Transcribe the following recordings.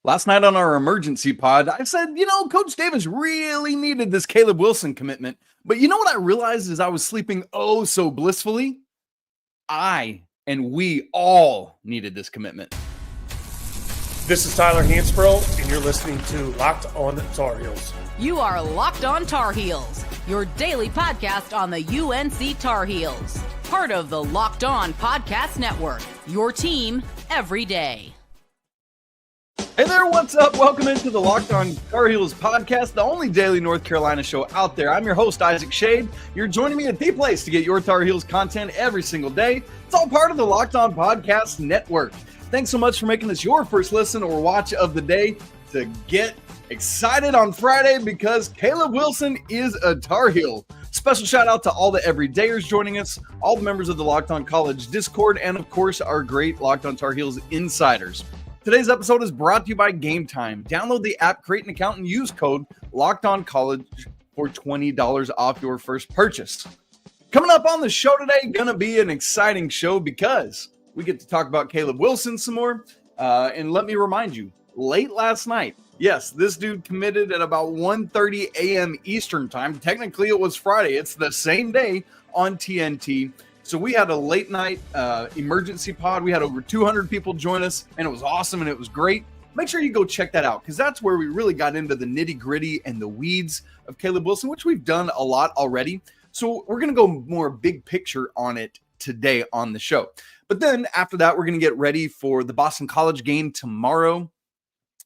Last night on our emergency pod, I said, Coach Davis really needed this Caleb Wilson commitment. But you know what I realized as I was sleeping oh so blissfully? I and we all needed this commitment. This is Tyler Hansbrough, and you're listening to Locked On Tar Heels. You are Locked On Tar Heels, your daily podcast on the UNC Tar Heels. Part of the Locked On Podcast Network, your team every day. Hey there, what's up? Welcome into the Locked On Tar Heels podcast, the only daily North Carolina show out there. I'm your host, Isaac Shade. You're joining me at the place to get your Tar Heels content every single day. It's all part of the Locked On Podcast Network. Thanks so much for making this your first listen or watch of the day. To get excited on Friday because Caleb Wilson is a Tar Heel. Special shout out to all the everydayers joining us, all the members of the Locked On College Discord, and of course, our great Locked On Tar Heels insiders. Today's episode is brought to you by Game Time. Download the app, create an account, and use code LOCKEDONCollege for $20 off your first purchase. Coming up on the show today, going to be an exciting show because we get to talk about Caleb Wilson some more. And let me remind you, late last night, yes, this dude committed at about 1:30 a.m. Eastern time. Technically, it was Friday. It's the same day on TNT. So we had a late night emergency pod. We had over 200 people join us, and it was awesome, and it was great. Make sure you go check that out because that's where we really got into the nitty-gritty and the weeds of Caleb Wilson, which we've done a lot already. So we're going to go more big picture on it today on the show. But then after that, we're going to get ready for the Boston College game tomorrow.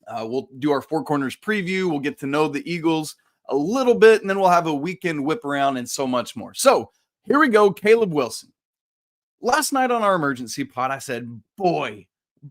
We'll do our Four Corners preview. We'll get to know the Eagles a little bit, and then we'll have a weekend whip around and so much more. So here we go, Caleb Wilson. Last night on our emergency pod, I said, boy,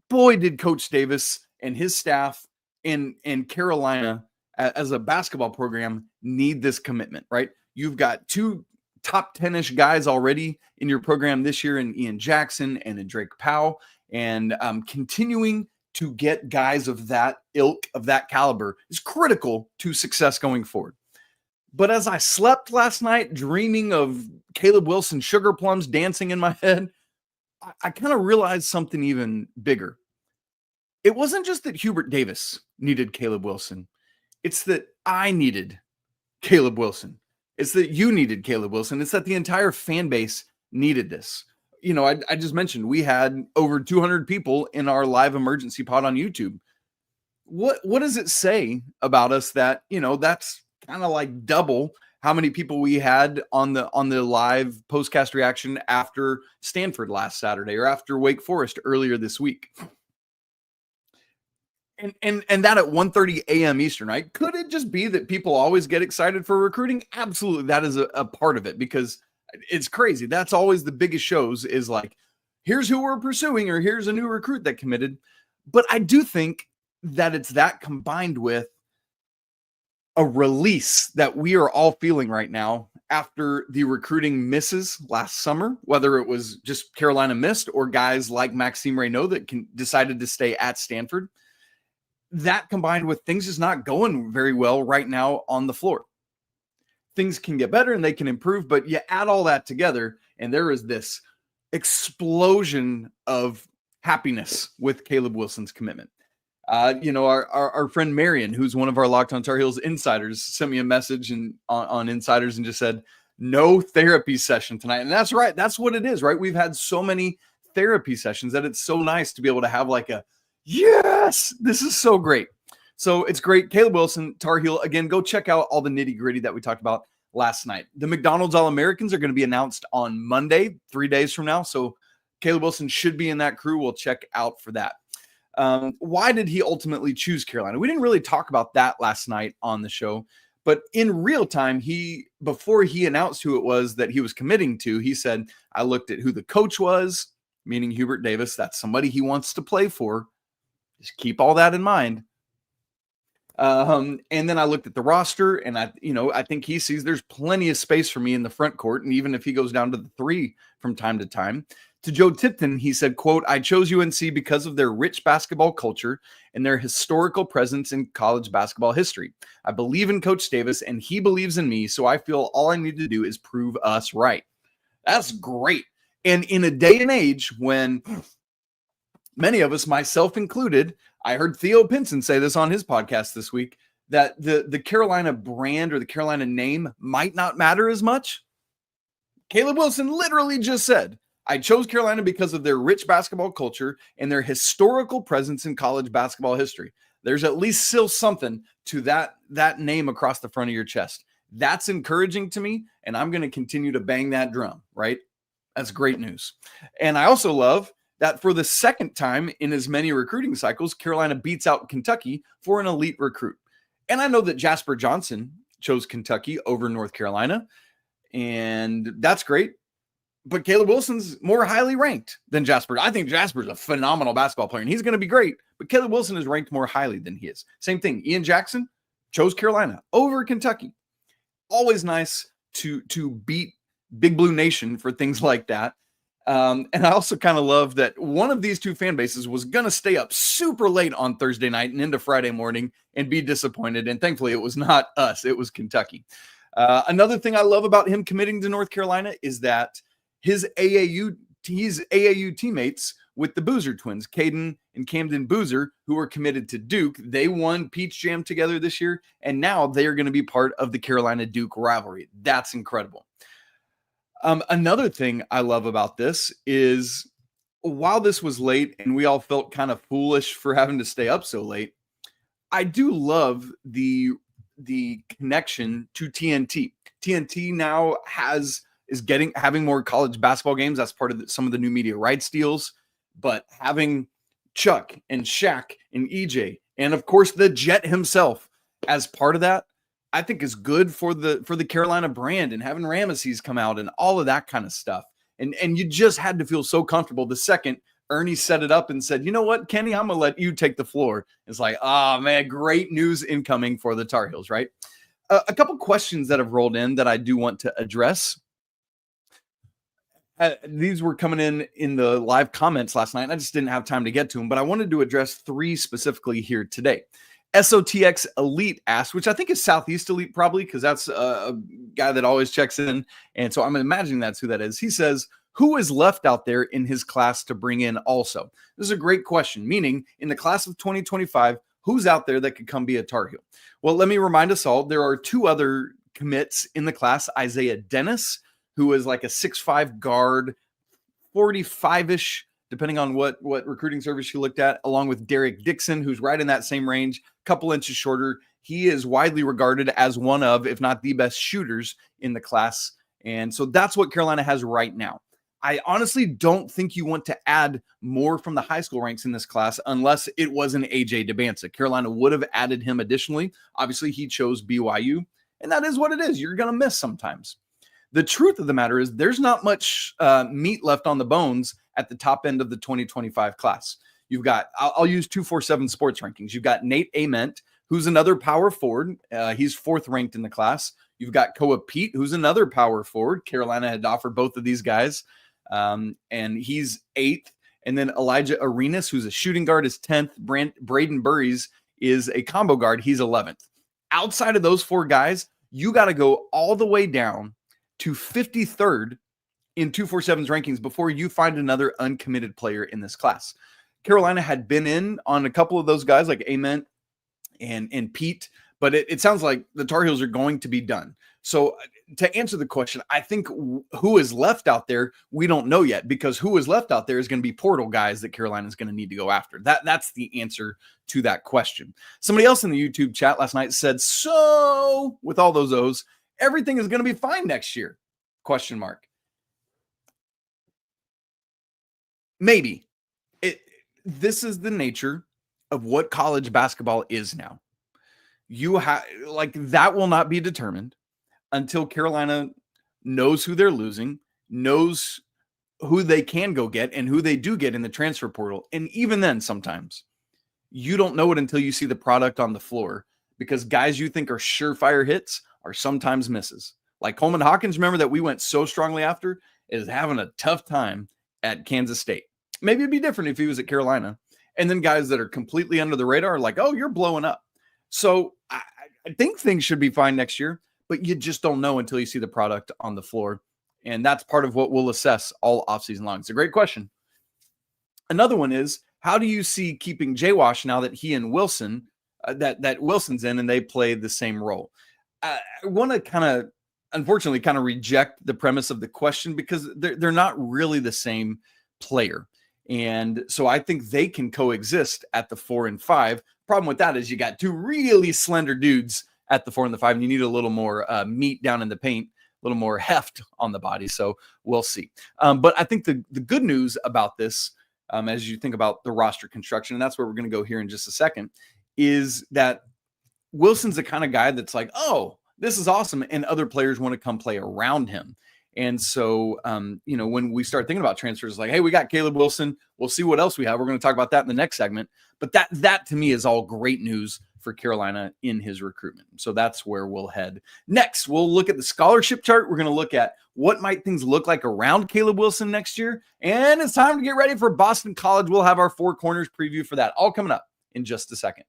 did Coach Davis and his staff in Carolina as a basketball program need this commitment, right? You've got two top 10-ish guys already in your program this year in Ian Jackson and in Drake Powell, and continuing to get guys of that ilk, of that caliber, is critical to success going forward. But as I slept last night, dreaming of Caleb Wilson sugar plums dancing in my head, I kind of realized something even bigger. It wasn't just that Hubert Davis needed Caleb Wilson. It's that I needed Caleb Wilson. It's that you needed Caleb Wilson. It's that the entire fan base needed this. You know, I just mentioned we had over 200 people in our live emergency pod on YouTube. What does it say about us that, that's kind of like double how many people we had on the live postcast reaction after Stanford last Saturday or after Wake Forest earlier this week? And that at 1:30 a.m. Eastern, right? Could it just be that people always get excited for recruiting? Absolutely. That is a part of it because it's crazy. That's always the biggest shows is like, here's who we're pursuing or here's a new recruit that committed. But I do think that it's that combined with a release that we are all feeling right now after the recruiting misses last summer, whether it was just Carolina missed or guys like Maxime Reynaud that decided to stay at Stanford. That combined with things just not going very well right now on the floor. Things can get better and they can improve, but you add all that together and there is this explosion of happiness with Caleb Wilson's commitment. Our friend Marion, who's one of our Locked On Tar Heels insiders, sent me a message on Insiders and just said, no therapy session tonight. And that's right. That's what it is, right? We've had so many therapy sessions that it's so nice to be able to have like a, yes, this is so great. So it's great. Caleb Wilson, Tar Heel. Again, go check out all the nitty gritty that we talked about last night. The McDonald's All-Americans are going to be announced on Monday, 3 days from now. So Caleb Wilson should be in that crew. We'll check out for that. Why did he ultimately choose Carolina? We didn't really talk about that last night on the show, but in real time, before he announced who it was that he was committing to, he said, I looked at who the coach was, meaning Hubert Davis. That's somebody he wants to play for. Just keep all that in mind. And then I looked at the roster and I think he sees there's plenty of space for me in the front court. And even if he goes down to the 3 from time to time, to Joe Tipton, he said, quote, I chose UNC because of their rich basketball culture and their historical presence in college basketball history. I believe in Coach Davis and he believes in me. So I feel all I need to do is prove us right. That's great. And in a day and age when many of us, myself included, I heard Theo Pinson say this on his podcast this week, that the Carolina brand or the Carolina name might not matter as much. Caleb Wilson literally just said, I chose Carolina because of their rich basketball culture and their historical presence in college basketball history. There's at least still something to that name across the front of your chest. That's encouraging to me, and I'm going to continue to bang that drum, right? That's great news. And I also love that for the second time in as many recruiting cycles, Carolina beats out Kentucky for an elite recruit. And I know that Jasper Johnson chose Kentucky over North Carolina, and that's great. But Caleb Wilson's more highly ranked than Jasper. I think Jasper's a phenomenal basketball player, and he's going to be great. But Caleb Wilson is ranked more highly than he is. Same thing. Ian Jackson chose Carolina over Kentucky. Always nice to beat Big Blue Nation for things like that. And I also kind of love that one of these two fan bases was going to stay up super late on Thursday night and into Friday morning and be disappointed. And thankfully, it was not us. It was Kentucky. Another thing I love about him committing to North Carolina is that his AAU teammates with the Boozer twins, Caden and Camden Boozer, who are committed to Duke, they won Peach Jam together this year, and now they are going to be part of the Carolina-Duke rivalry. That's incredible. Another thing I love about this is while this was late and we all felt kind of foolish for having to stay up so late, I do love the connection to TNT. TNT now is having more college basketball games. That's part of some of the new media rights deals. But having Chuck and Shaq and EJ and of course the Jet himself as part of that, I think is good for the Carolina brand, and having Ramesses come out and all of that kind of stuff. And you just had to feel so comfortable the second Ernie set it up and said, you know what, Kenny, I'm going to let you take the floor. It's like, oh man, great news incoming for the Tar Heels, right? A couple questions that have rolled in that I do want to address. These were coming in the live comments last night, and I just didn't have time to get to them, but I wanted to address three specifically here today. SOTX Elite asked, which I think is Southeast Elite probably, because that's a guy that always checks in. And so I'm imagining that's who that is. He says, who is left out there in his class to bring in also? This is a great question, meaning in the class of 2025, who's out there that could come be a Tar Heel? Well, let me remind us all, there are two other commits in the class. Isaiah Dennis, who is like a 6'5" guard, 45-ish, depending on what recruiting service you looked at, along with Derek Dixon, who's right in that same range, a couple inches shorter. He is widely regarded as one of, if not the best shooters in the class. And so that's what Carolina has right now. I honestly don't think you want to add more from the high school ranks in this class unless it was an AJ DeBanza. Carolina would have added him additionally. Obviously, he chose BYU, and that is what it is. You're going to miss sometimes. The truth of the matter is there's not much meat left on the bones at the top end of the 2025 class. You've got, I'll use 247 sports rankings. You've got Nate Ament, who's another power forward. He's fourth ranked in the class. You've got Koa Pete, who's another power forward. Carolina had offered both of these guys, and he's eighth. And then Elijah Arenas, who's a shooting guard, is 10th. Braden Burries is a combo guard. He's 11th. Outside of those four guys, you got to go all the way down to 53rd in 247's rankings before you find another uncommitted player in this class. Carolina had been in on a couple of those guys like Ament and Pete, but it sounds like the Tar Heels are going to be done. So to answer the question, I think who is left out there, we don't know yet, because who is left out there is going to be portal guys that Carolina is going to need to go after. That's the answer to that question. Somebody else in the YouTube chat last night said, so with all those O's, everything is going to be fine next year? Question mark. Maybe. This is the nature of what college basketball is now. You have that will not be determined until Carolina knows who they're losing, knows who they can go get and who they do get in the transfer portal. And even then, sometimes you don't know it until you see the product on the floor, because guys you think are surefire hits are sometimes misses. Like Coleman Hawkins, remember that we went so strongly after, is having a tough time at Kansas State. Maybe it'd be different if he was at Carolina. And then guys that are completely under the radar are like, oh, you're blowing up. So I think things should be fine next year, but you just don't know until you see the product on the floor. And that's part of what we'll assess all offseason long. It's a great question. Another one is, How do you see keeping Jay Wash now that he and Wilson, that Wilson's in and they play the same role? I want to unfortunately reject the premise of the question because they're not really the same player. And so I think they can coexist at the 4 and 5. Problem with that is you got two really slender dudes at the 4 and the 5, and you need a little more meat down in the paint, a little more heft on the body. So we'll see. But I think the good news about this, as you think about the roster construction, and that's where we're going to go here in just a second, is that Wilson's the kind of guy that's like, oh, this is awesome. And other players want to come play around him. And so, when we start thinking about transfers, like, hey, we got Caleb Wilson. We'll see what else we have. We're going to talk about that in the next segment. But that to me is all great news for Carolina in his recruitment. So that's where we'll head. Next, we'll look at the scholarship chart. We're going to look at what might things look like around Caleb Wilson next year. And it's time to get ready for Boston College. We'll have our Four Corners preview for that. All coming up in just a second.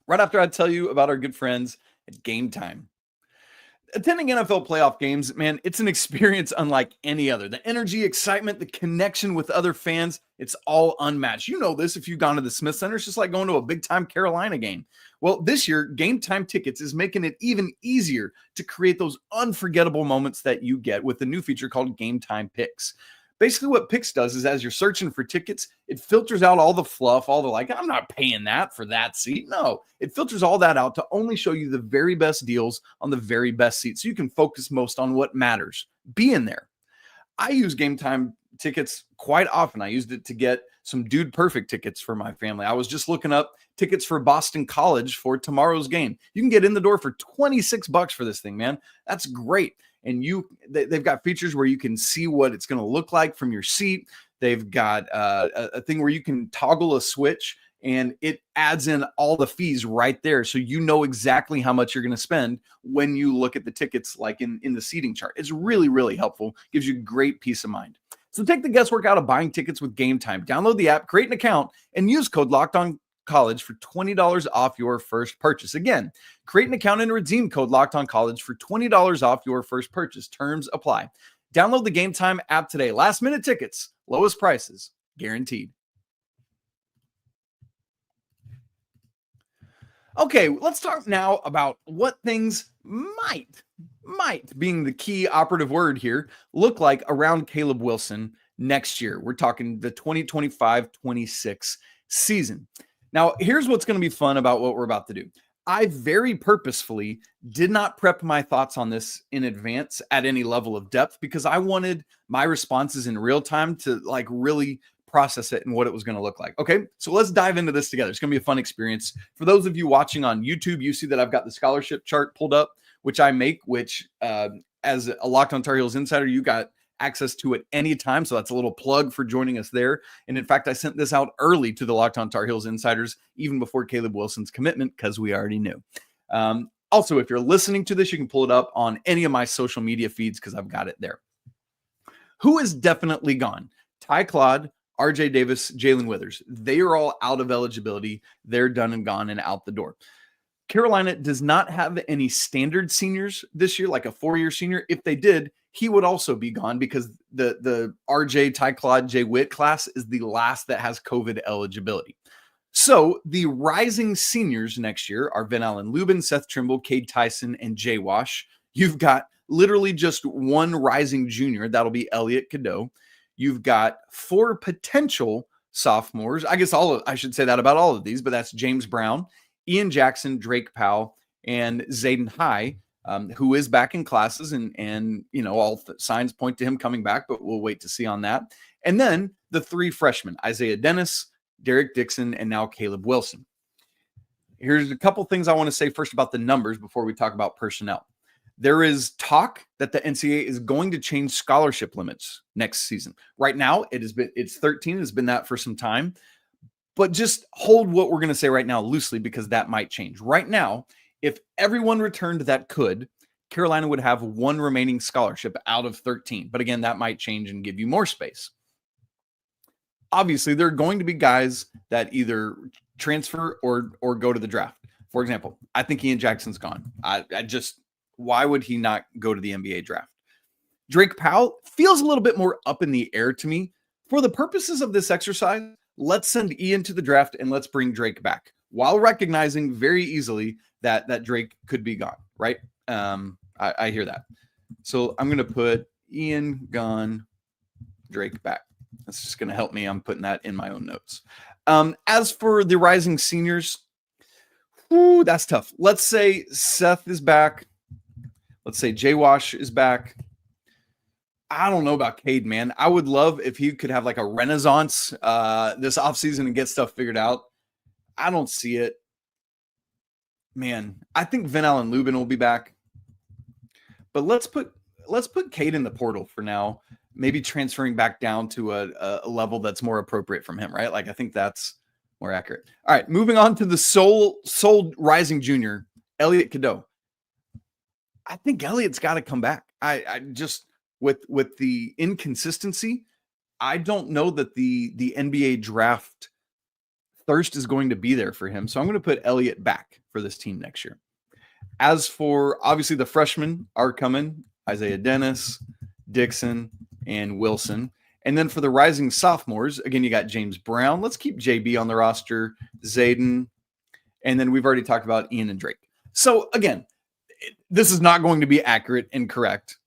Right after I tell you about our good friends at Game Time. Attending NFL playoff games, man, it's an experience unlike any other. The energy, excitement, the connection with other fans, it's all unmatched. You know this if you've gone to the Smith Center. It's just like going to a big-time Carolina game. Well, this year, Game Time Tickets is making it even easier to create those unforgettable moments that you get with the new feature called Game Time Picks. Basically, what Picks does is as you're searching for tickets, it filters out all the fluff, all the like, I'm not paying that for that seat. No, it filters all that out to only show you the very best deals on the very best seats so you can focus most on what matters, being there. I use Game Time tickets quite often. I used it to get some Dude Perfect tickets for my family. I was just looking up tickets for Boston College for tomorrow's game. You can get in the door for $26 for this thing, man. That's great. And they've got features where you can see what it's going to look like from your seat. They've got a thing where you can toggle a switch and it adds in all the fees right there. So you know exactly how much you're going to spend when you look at the tickets, like in the seating chart. It's really, really helpful. Gives you great peace of mind. So take the guesswork out of buying tickets with Game Time. Download the app, create an account, and use code LOCKEDONCollege for $20 off your first purchase. Again, create an account and redeem code LOCKEDONCollege for $20 off your first purchase. Terms apply. Download the Game Time app today. Last minute tickets, lowest prices, guaranteed. Okay, let's talk now about what things might, being the key operative word here, look like around Caleb Wilson next year. We're talking the 2025-26 season. Now, here's what's going to be fun about what we're about to do. I very purposefully did not prep my thoughts on this in advance at any level of depth because I wanted my responses in real time to like really process it and what it was going to look like. Okay, so let's dive into this together. It's going to be a fun experience. For those of you watching on YouTube, you see that I've got the scholarship chart pulled up, which I make, which as a Locked On Tar Heels insider, you got access to it anytime. So that's a little plug for joining us there. And in fact, I sent this out early to the Locked On Tar Heels insiders, even before Caleb Wilson's commitment, because we already knew. Also, if you're listening to this, you can pull it up on any of my social media feeds because I've got it there. Who is definitely gone? Ty Claude, RJ Davis, Jalen Withers. They are all out of eligibility. They're done and gone and out the door. Carolina does not have any standard seniors this year, like a 4-year senior. If they did, he would also be gone because the RJ, Ty Claude, Jay Witt class is the last that has COVID eligibility. So the rising seniors next year are Van Allen Lubin, Seth Trimble, Cade Tyson, and Jay Wash. You've got literally just one rising junior. That'll be Elliot Cadeau. You've got 4 potential sophomores. I guess I should say that about all of these, but that's James Brown, Ian Jackson, Drake Powell, and Zayden High, who is back in classes, and all signs point to him coming back, but we'll wait to see on that. And then the 3 freshmen, Isaiah Dennis, Derek Dixon, and now Caleb Wilson. Here's a couple things I want to say first about the numbers before we talk about personnel. There is talk that the NCAA is going to change scholarship limits next season. Right now, it's 13. It's been that for some time. But just hold what we're going to say right now loosely because that might change. Right now, if everyone returned that could, Carolina would have 1 remaining scholarship out of 13. But again, that might change and give you more space. Obviously, there are going to be guys that either transfer or go to the draft. For example, I think Ian Jackson's gone. Why would he not go to the NBA draft? Drake Powell feels a little bit more up in the air to me. For the purposes of this exercise, let's send Ian to the draft and let's bring Drake back while recognizing very easily that Drake could be gone, right? I hear that. So I'm going to put Ian gone, Drake back. That's just going to help me. I'm putting that in my own notes. As for the rising seniors, that's tough. Let's say Seth is back. Let's say Jay Wash is back. I don't know about Cade, man. I would love if he could have like a renaissance this offseason and get stuff figured out. I don't see it. Man, I think Vin Allen Lubin will be back. But let's put Cade in the portal for now. Maybe transferring back down to a level that's more appropriate from him, right? Like I think that's more accurate. All right, moving on to the soul rising junior, Elliot Cadeau. I think Elliot's got to come back. I just with the inconsistency, I don't know that the NBA draft thirst is going to be there for him. So I'm going to put Elliot back for this team next year. As for obviously the freshmen are coming, Isaiah Dennis, Dixon, and Wilson. And then for the rising sophomores, again, you got James Brown. Let's keep JB on the roster, Zayden. And then we've already talked about Ian and Drake. So again, this is not going to be accurate and correct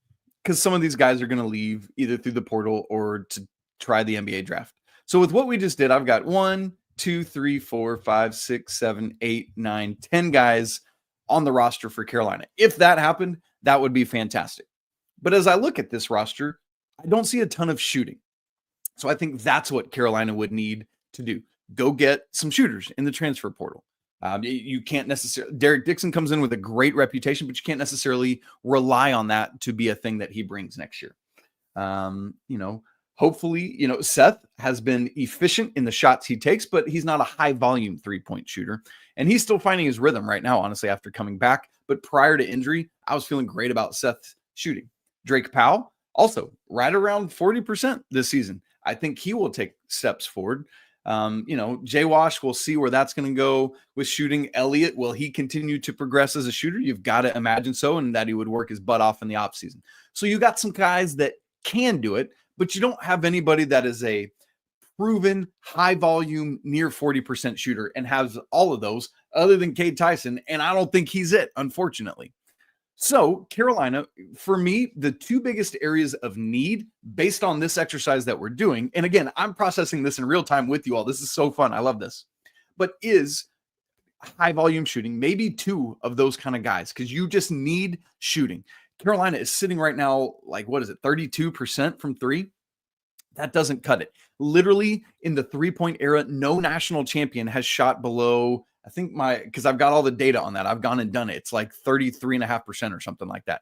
because some of these guys are going to leave either through the portal or to try the NBA draft. So with what we just did, I've got 1, 2, 3, 4, 5, 6, 7, 8, 9, 10 guys on the roster for Carolina. If that happened, that would be fantastic. But as I look at this roster, I don't see a ton of shooting. So I think that's what Carolina would need to do. Go get some shooters in the transfer portal. You can't necessarily, Derek Dixon comes in with a great reputation, but you can't necessarily rely on that to be a thing that he brings next year. Hopefully, Seth has been efficient in the shots he takes, but he's not a high volume 3-point shooter. And he's still finding his rhythm right now, honestly, after coming back. But prior to injury, I was feeling great about Seth's shooting. Drake Powell, also right around 40% this season. I think he will take steps forward. Jay Wash, we'll see where that's going to go with shooting. Elliot, will he continue to progress as a shooter? You've got to imagine so, and that he would work his butt off in the offseason. So you got some guys that can do it, but you don't have anybody that is a proven high volume, near 40% shooter and has all of those other than Cade Tyson. And I don't think he's it, unfortunately. So Carolina, for me, the two biggest areas of need based on this exercise that we're doing, and again, I'm processing this in real time with you all. This is so fun. I love this. But is high volume shooting, maybe two of those kind of guys, because you just need shooting. Carolina is sitting right now, 32% from three. That doesn't cut it. Literally in the 3-point era, no national champion has shot below, I think because I've got all the data on that. I've gone and done it. It's like 33.5% or something like that.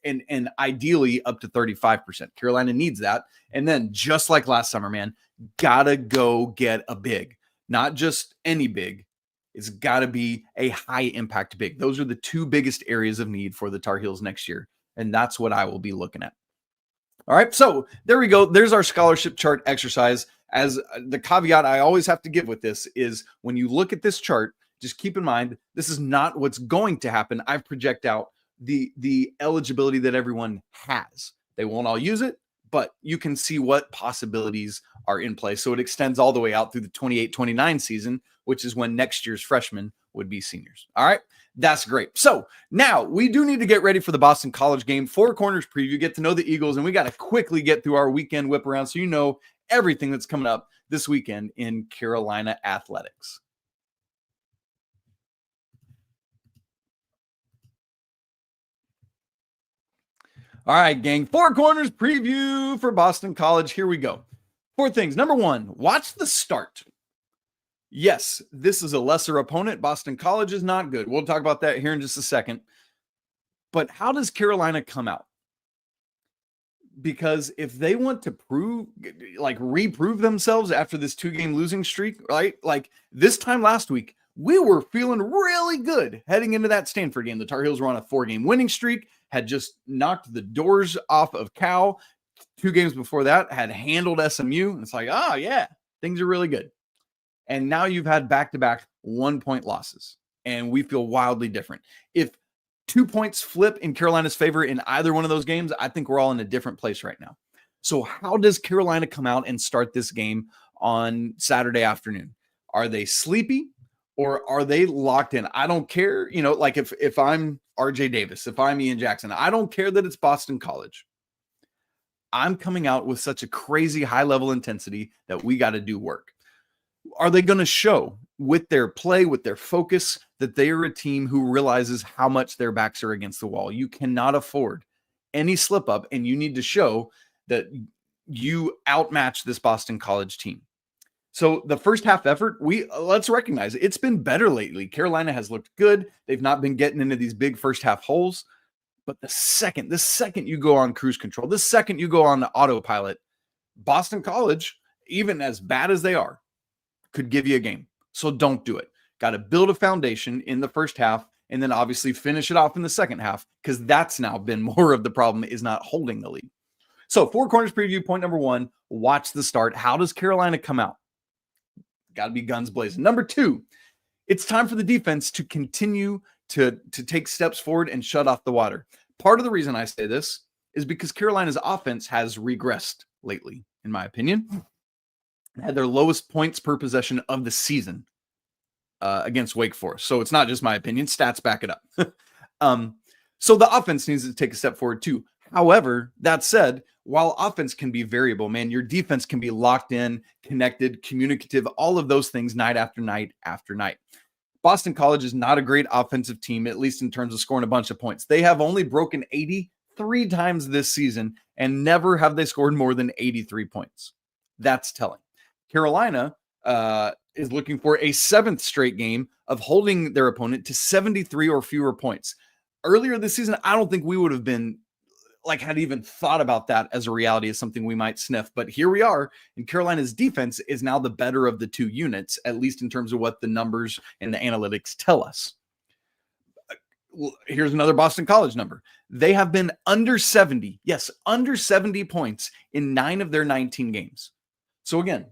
And ideally up to 35%. Carolina needs that. And then just like last summer, man, gotta go get a big, not just any big. It's gotta be a high impact big. Those are the two biggest areas of need for the Tar Heels next year. And that's what I will be looking at. All right, so there we go. There's our scholarship chart exercise. As the caveat I always have to give with this is when you look at this chart, just keep in mind, this is not what's going to happen. I project out the eligibility that everyone has. They won't all use it, but you can see what possibilities are in place. So it extends all the way out through the 28-29 season, which is when next year's freshmen would be seniors. All right, that's great. So now we do need to get ready for the Boston College game. Four Corners preview, get to know the Eagles, and we got to quickly get through our weekend whip around so you know everything that's coming up this weekend in Carolina athletics. All right, gang, Four Corners preview for Boston College. Here we go. Four things. Number one, watch the start. Yes, this is a lesser opponent. Boston College is not good. We'll talk about that here in just a second. But how does Carolina come out? Because if they want to reprove themselves after this 2-game losing streak, right? Like this time last week, we were feeling really good heading into that Stanford game. The Tar Heels were on a 4-game winning streak, had just knocked the doors off of Cal. 2 games before that, had handled SMU. And it's like, oh, yeah, things are really good. And now you've had back-to-back 1-point losses, and we feel wildly different. If 2 points flip in Carolina's favor in either one of those games, I think we're all in a different place right now. So how does Carolina come out and start this game on Saturday afternoon? Are they sleepy or are they locked in? I don't care. Like if I'm RJ Davis, if I'm Ian Jackson, I don't care that it's Boston College. I'm coming out with such a crazy high level intensity that we got to do work. Are they going to show with their play, with their focus, that they are a team who realizes how much their backs are against the wall? You cannot afford any slip up, and you need to show that you outmatch this Boston College team. So the first half effort, let's recognize it's been better lately. Carolina has looked good. They've not been getting into these big first half holes. But the second you go on cruise control, the second you go on the autopilot, Boston College, even as bad as they are, could give you a game. So don't do it. Got to build a foundation in the first half and then obviously finish it off in the second half, because that's now been more of the problem, is not holding the lead. So Four Corners preview, point number 1, watch the start. How does Carolina come out? Got to be guns blazing. Number 2, it's time for the defense to continue to take steps forward and shut off the water. Part of the reason I say this is because Carolina's offense has regressed lately, in my opinion. Had their lowest points per possession of the season against Wake Forest. So it's not just my opinion. Stats back it up. So the offense needs to take a step forward too. However, that said, while offense can be variable, man, your defense can be locked in, connected, communicative, all of those things night after night after night. Boston College is not a great offensive team, at least in terms of scoring a bunch of points. They have only broken 80 3 times this season, and never have they scored more than 83 points. That's telling. Carolina is looking for a 7th straight game of holding their opponent to 73 or fewer points. Earlier this season, I don't think we would have been had even thought about that as a reality, as something we might sniff. But here we are, and Carolina's defense is now the better of the 2 units, at least in terms of what the numbers and the analytics tell us. Here's another Boston College number. They have been under 70. Yes, under 70 points in 9 of their 19 games. So again,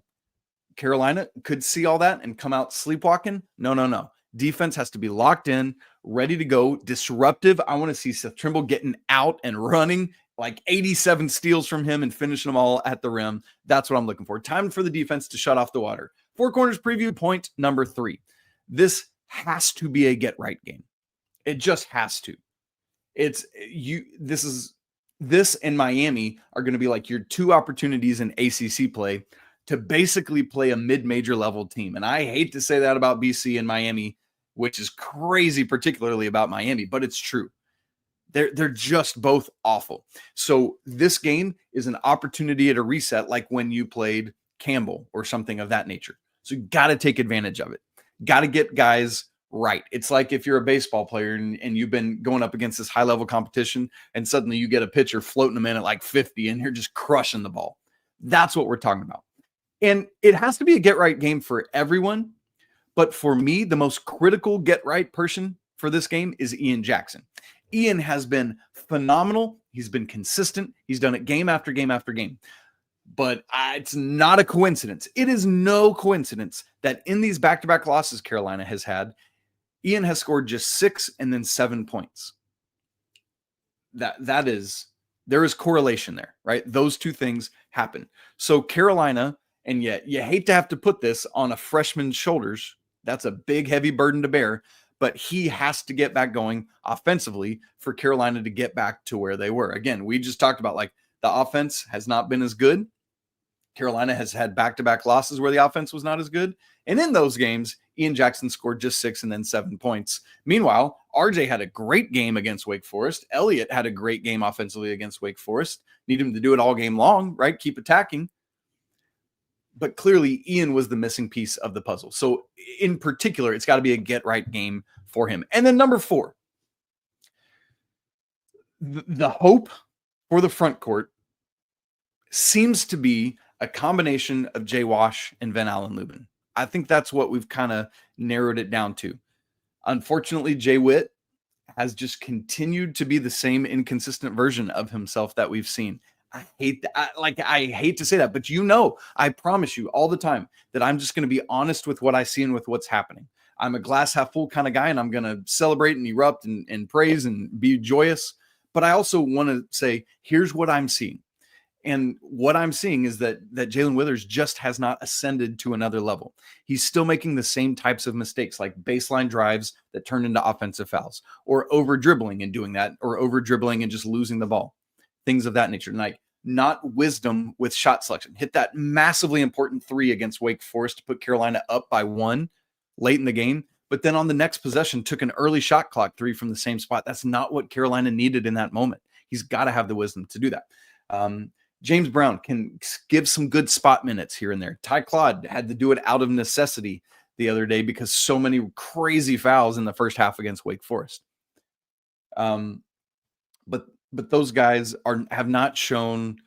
Carolina could see all that and come out sleepwalking. No. Defense has to be locked in, ready to go, disruptive. I want to see Seth Trimble getting out and running, like 87 steals from him and finishing them all at the rim. That's what I'm looking for. Time for the defense to shut off the water. Four Corners preview, point number 3. This has to be a get-right game. It just has to. This and Miami are going to be like your 2 opportunities in ACC play to basically play a mid-major level team. And I hate to say that about BC and Miami, which is crazy, particularly about Miami, but it's true. They're just both awful. So this game is an opportunity at a reset, like when you played Campbell or something of that nature. So you got to take advantage of it. Got to get guys right. It's like if you're a baseball player and you've been going up against this high-level competition, and suddenly you get a pitcher floating them in at like 50 and you're just crushing the ball. That's what we're talking about. And it has to be a get-right game for everyone. But for me, the most critical get-right person for this game is Ian Jackson. Ian has been phenomenal. He's been consistent. He's done it game after game after game. But it's not a coincidence. It is no coincidence that in these back-to-back losses Carolina has had, Ian has scored just 6 and then 7 points. There is correlation there, right? Those 2 things happen. So Carolina, and yet you hate to have to put this on a freshman's shoulders. That's a big, heavy burden to bear, but he has to get back going offensively for Carolina to get back to where they were. Again, we just talked about the offense has not been as good. Carolina has had back-to-back losses where the offense was not as good. And in those games, Ian Jackson scored just 6 and then 7 points. Meanwhile, RJ had a great game against Wake Forest. Elliot had a great game offensively against Wake Forest. Need him to do it all game long, right? Keep attacking. But clearly, Ian was the missing piece of the puzzle. So in particular, it's got to be a get-right game for him. And then number 4, the hope for the front court seems to be a combination of Jay Wash and Van Allen Lubin. I think that's what we've kind of narrowed it down to. Unfortunately, Jay Witt has just continued to be the same inconsistent version of himself that we've seen. I hate that. I hate to say that, but I promise you all the time that I'm just going to be honest with what I see and with what's happening. I'm a glass half full kind of guy, and I'm going to celebrate and erupt and praise and be joyous. But I also want to say, here's what I'm seeing. And what I'm seeing is that Jalen Withers just has not ascended to another level. He's still making the same types of mistakes, like baseline drives that turn into offensive fouls, or over dribbling and doing that, or over dribbling and just losing the ball, things of that nature. Like, not wisdom with shot selection. Hit that massively important 3 against Wake Forest to put Carolina up by 1 late in the game, but then on the next possession took an early shot clock 3 from the same spot. That's not what Carolina needed in that moment. He's got to have the wisdom to do that. James Brown can give some good spot minutes here and there. Ty Claude had to do it out of necessity the other day because so many crazy fouls in the first half against Wake Forest. But those guys have not shown,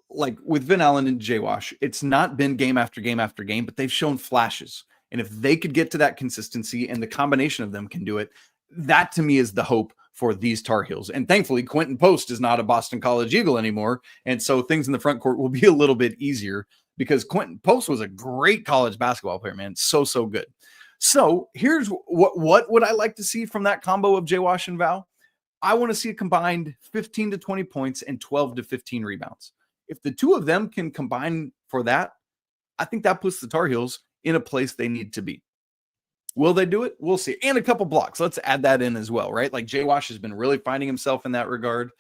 like with Vin Allen and Jay Wash, it's not been game after game after game, but they've shown flashes. And if they could get to that consistency and the combination of them can do it, that to me is the hope for these Tar Heels. And thankfully, Quentin Post is not a Boston College Eagle anymore. And so things in the front court will be a little bit easier because Quentin Post was a great college basketball player, man. So good. So here's what would I like to see from that combo of Jay Wash and Val? I want to see a combined 15 to 20 points and 12 to 15 rebounds. If the two of them can combine for that, I think that puts the Tar Heels in a place they need to be. Will they do it? We'll see. And a couple blocks. Let's add that in as well, right? Like Jay Wash has been really finding himself in that regard.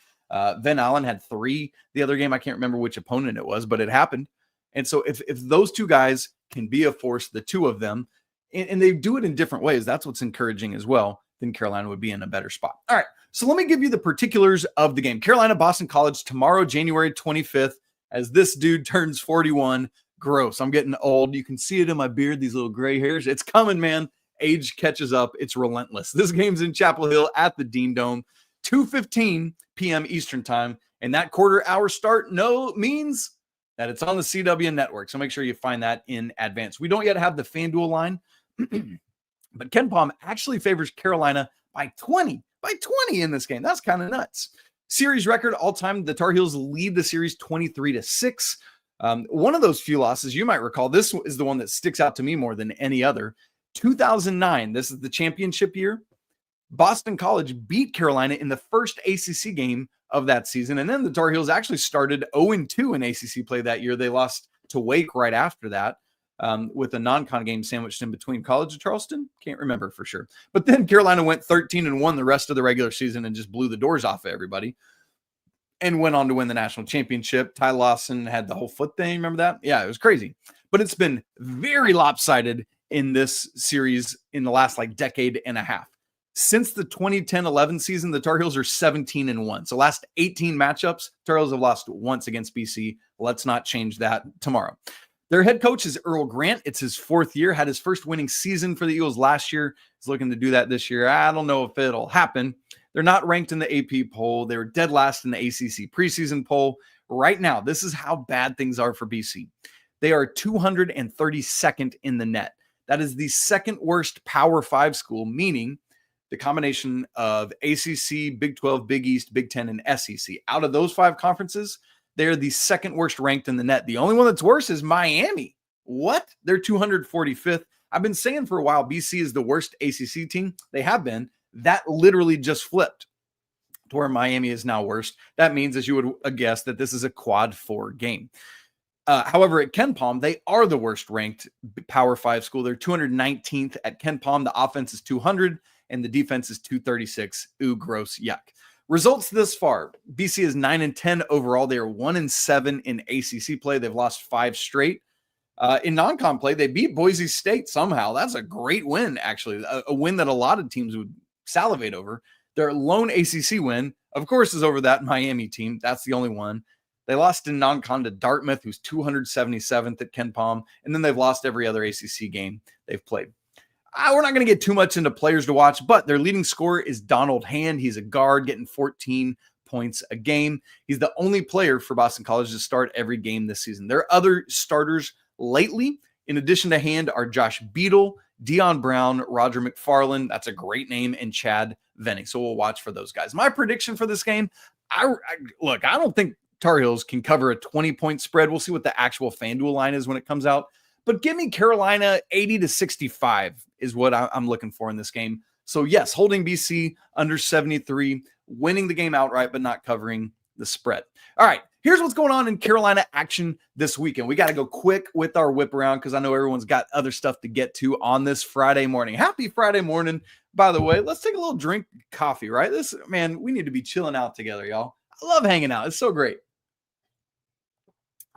Vin Allen had 3 the other game. I can't remember which opponent it was, but it happened. And so if those two guys can be a force, the two of them, and they do it in different ways, that's what's encouraging as well, then Carolina would be in a better spot. All right. So let me give you the particulars of the game. Carolina, Boston College tomorrow, January 25th, as this dude turns 41. Gross. I'm getting old. You can see it in my beard, these little gray hairs. It's coming, man. Age catches up. It's relentless. This game's in Chapel Hill at the Dean Dome, 2:15 p.m. Eastern time. And that quarter-hour start means that it's on the CW network. So make sure you find that in advance. We don't yet have the FanDuel line, but Ken Palm actually favors Carolina by 20 in this game. That's kind of nuts. Series record all time, the Tar Heels lead the series 23-6. One of those few losses, you might recall, this is the one that sticks out to me more than any other. 2009, this is the championship year. Boston College beat Carolina in the first ACC game of that season. And then the Tar Heels actually started 0-2 in ACC play that year. They lost to Wake right after that with a non-con game sandwiched in between. College of Charleston? Can't remember for sure. But then Carolina went 13-1 the rest of the regular season and just blew the doors off of everybody and went on to win the national championship. Ty Lawson had the whole foot thing. Remember that? Yeah, it was crazy. But it's been very lopsided in this series in the last decade and a half. Since the 2010-11 season, the Tar Heels are 17-1. So last 18 matchups, Tar Heels have lost once against BC. Let's not change that tomorrow. Their head coach is Earl Grant. It's his 4th year, had his first winning season for the Eagles last year. He's looking to do that this year. I don't know if it'll happen. They're not ranked in the AP poll. They were dead last in the ACC preseason poll. Right now, this is how bad things are for BC. They are 232nd in the net. That is the second worst Power 5 school, meaning the combination of ACC, Big 12, Big East, Big 10, and SEC. Out of those 5 conferences, they're the second worst ranked in the net. The only one that's worse is Miami. What? They're 245th. I've been saying for a while, BC is the worst ACC team. They have been. That literally just flipped to where Miami is now worst. That means, as you would guess, that this is a quad 4 game. However, at Ken Palm, they are the worst ranked Power 5 school. They're 219th at Ken Palm. The offense is 200 and the defense is 236. Ooh, gross, yuck. Results this far: BC is 9-10 overall. They are 1-7 in ACC play. They've lost 5 straight. In non-con play, they beat Boise State somehow. That's a great win, actually, a win that a lot of teams would salivate over. Their lone ACC win, of course, is over that Miami team. That's the only one. They lost in non-con to Dartmouth, who's 277th at Ken Palm, and then they've lost every other ACC game they've played. We're not going to get too much into players to watch, but their leading scorer is Donald Hand. He's a guard getting 14 points a game. He's the only player for Boston College to start every game this season. Their other starters lately, in addition to Hand, are Josh Beadle, Dion Brown, Roger McFarland. That's a great name, and Chad Venning. So we'll watch for those guys. My prediction for this game, I don't think Tar Heels can cover a 20-point spread. We'll see what the actual FanDuel line is when it comes out. But give me Carolina 80-65 is what I'm looking for in this game. So yes, holding BC under 73, winning the game outright, but not covering the spread. All right, Here's what's going on in Carolina action this weekend. We got to go quick with our whip around because I know everyone's got other stuff to get to on this Friday morning. Happy Friday morning, by the way. Let's take a little drink of coffee, right? We need to be chilling out together, y'all. I love hanging out. It's so great.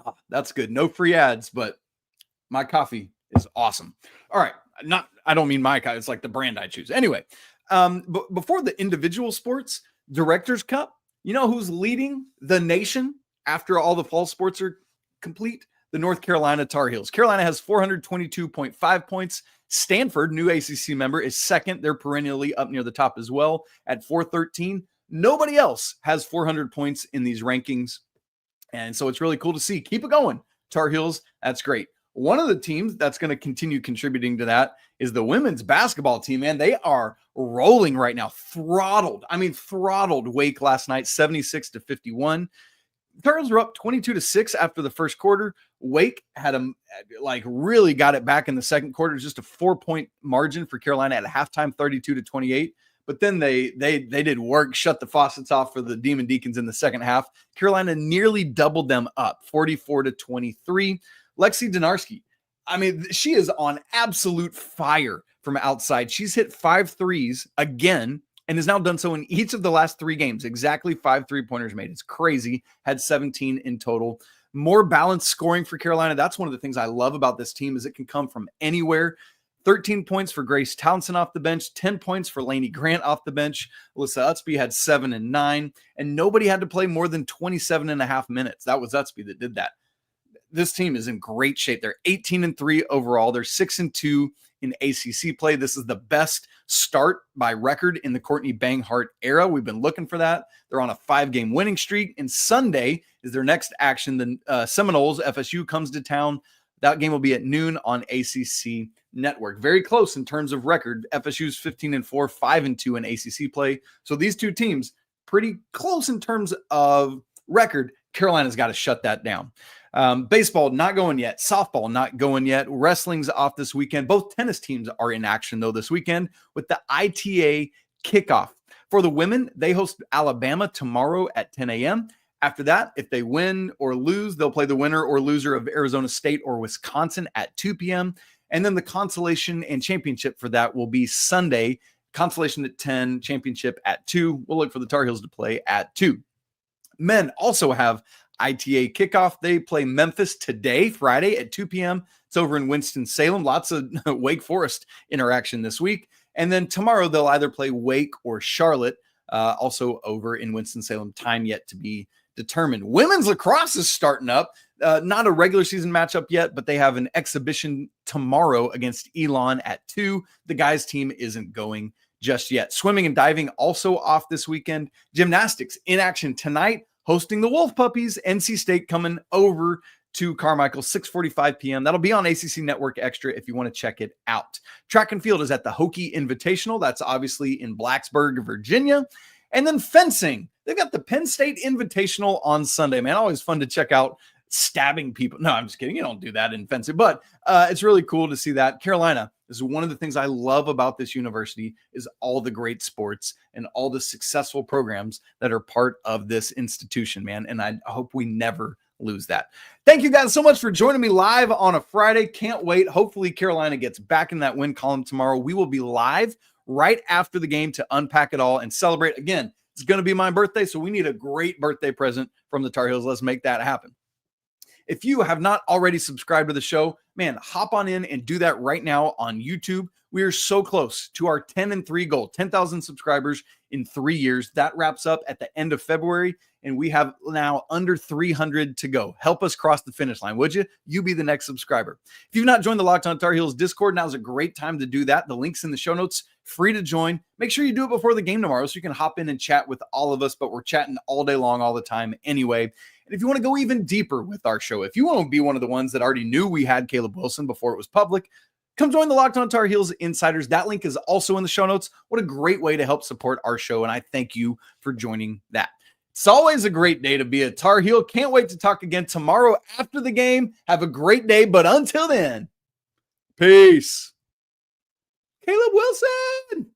Oh, that's good. No free ads, but my coffee is awesome. All right. I don't mean my coffee. It's like the brand I choose. Anyway, but before the individual sports Directors Cup, you know who's leading the nation after all the fall sports are complete? The North Carolina Tar Heels. Carolina has 422.5 points. Stanford, new ACC member, is second. They're perennially up near the top as well at 413. Nobody else has 400 points in these rankings. And so it's really cool to see. Keep it going, Tar Heels. That's great. One of the teams that's going to continue contributing to that is the women's basketball team, man. They are rolling right now. Throttled Wake last night, 76-51. Tar Heels were up 22-6 after the first quarter. Wake had really got it back in the second quarter. Just a 4-point margin for Carolina at halftime, 32-28. But then they did work, shut the faucets off for the Demon Deacons in the second half. Carolina nearly doubled them up, 44-23. Lexi Donarski, she is on absolute fire from outside. She's hit 5 threes again and has now done so in each of the last 3 games. Exactly 5 3-pointers made. It's crazy. Had 17 in total. More balanced scoring for Carolina. That's one of the things I love about this team is it can come from anywhere. 13 points for Grace Townsend off the bench, 10 points for Lainey Grant off the bench. Alyssa Utsby had 7 and 9, and nobody had to play more than 27 and a half minutes. That was Utsby that did that. This team is in great shape. They're 18-3 overall. They're 6-2 in ACC play. This is the best start by record in the Courtney Banghart era. We've been looking for that. They're on a 5-game winning streak, and Sunday is their next action. The Seminoles, FSU, comes to town. That game will be at noon on ACC Network. Very close in terms of record. FSU's 15-4, 5-2 in ACC play. So these two teams, pretty close in terms of record. Carolina's got to shut that down. Baseball not going yet. Softball not going yet. Wrestling's off this weekend. Both tennis teams are in action, though, this weekend with the ITA kickoff. For the women, they host Alabama tomorrow at 10 a.m. After that, if they win or lose, they'll play the winner or loser of Arizona State or Wisconsin at 2 p.m. And then the consolation and championship for that will be Sunday. Consolation at 10, championship at 2. We'll look for the Tar Heels to play at 2. Men also have ITA kickoff. They play Memphis today, Friday at 2 p.m. It's over in Winston-Salem. Lots of Wake Forest interaction this week. And then tomorrow they'll either play Wake or Charlotte, also over in Winston-Salem. Time yet to be determined. Women's lacrosse is starting up. Not a regular season matchup yet, but they have an exhibition tomorrow against Elon at 2. The guys' team isn't going just yet. Swimming and diving also off this weekend. Gymnastics in action tonight, hosting the Wolf Puppies. NC State coming over to Carmichael, 6:45 p.m. That'll be on ACC Network Extra if you want to check it out. Track and field is at the Hokie Invitational. That's obviously in Blacksburg, Virginia. And then fencing. They've got the Penn State Invitational on Sunday, man. Always fun to check out stabbing people. No, I'm just kidding. You don't do that in fencing. But it's really cool to see that. Carolina is one of the things I love about this university is all the great sports and all the successful programs that are part of this institution, man. And I hope we never lose that. Thank you guys so much for joining me live on a Friday. Can't wait. Hopefully Carolina gets back in that win column tomorrow. We will be live right after the game to unpack it all and celebrate. Again, it's going to be my birthday, so we need a great birthday present from the Tar Heels. Let's make that happen. If you have not already subscribed to the show, man, hop on in and do that right now on YouTube. We are so close to our 10-3 goal, 10,000 subscribers in 3 years. That wraps up at the end of February, and we have now under 300 to go. Help us cross the finish line, would you? You be the next subscriber. If you've not joined the Locked On Tar Heels Discord, now's a great time to do that. The link's in the show notes. Free to join. Make sure you do it before the game tomorrow so you can hop in and chat with all of us, but we're chatting all day long, all the time anyway. And if you want to go even deeper with our show, if you want to be one of the ones that already knew we had Caleb Wilson before it was public, come join the Locked On Tar Heels Insiders. That link is also in the show notes. What a great way to help support our show, and I thank you for joining that. It's always a great day to be a Tar Heel. Can't wait to talk again tomorrow after the game. Have a great day, but until then, peace. Caleb Wilson!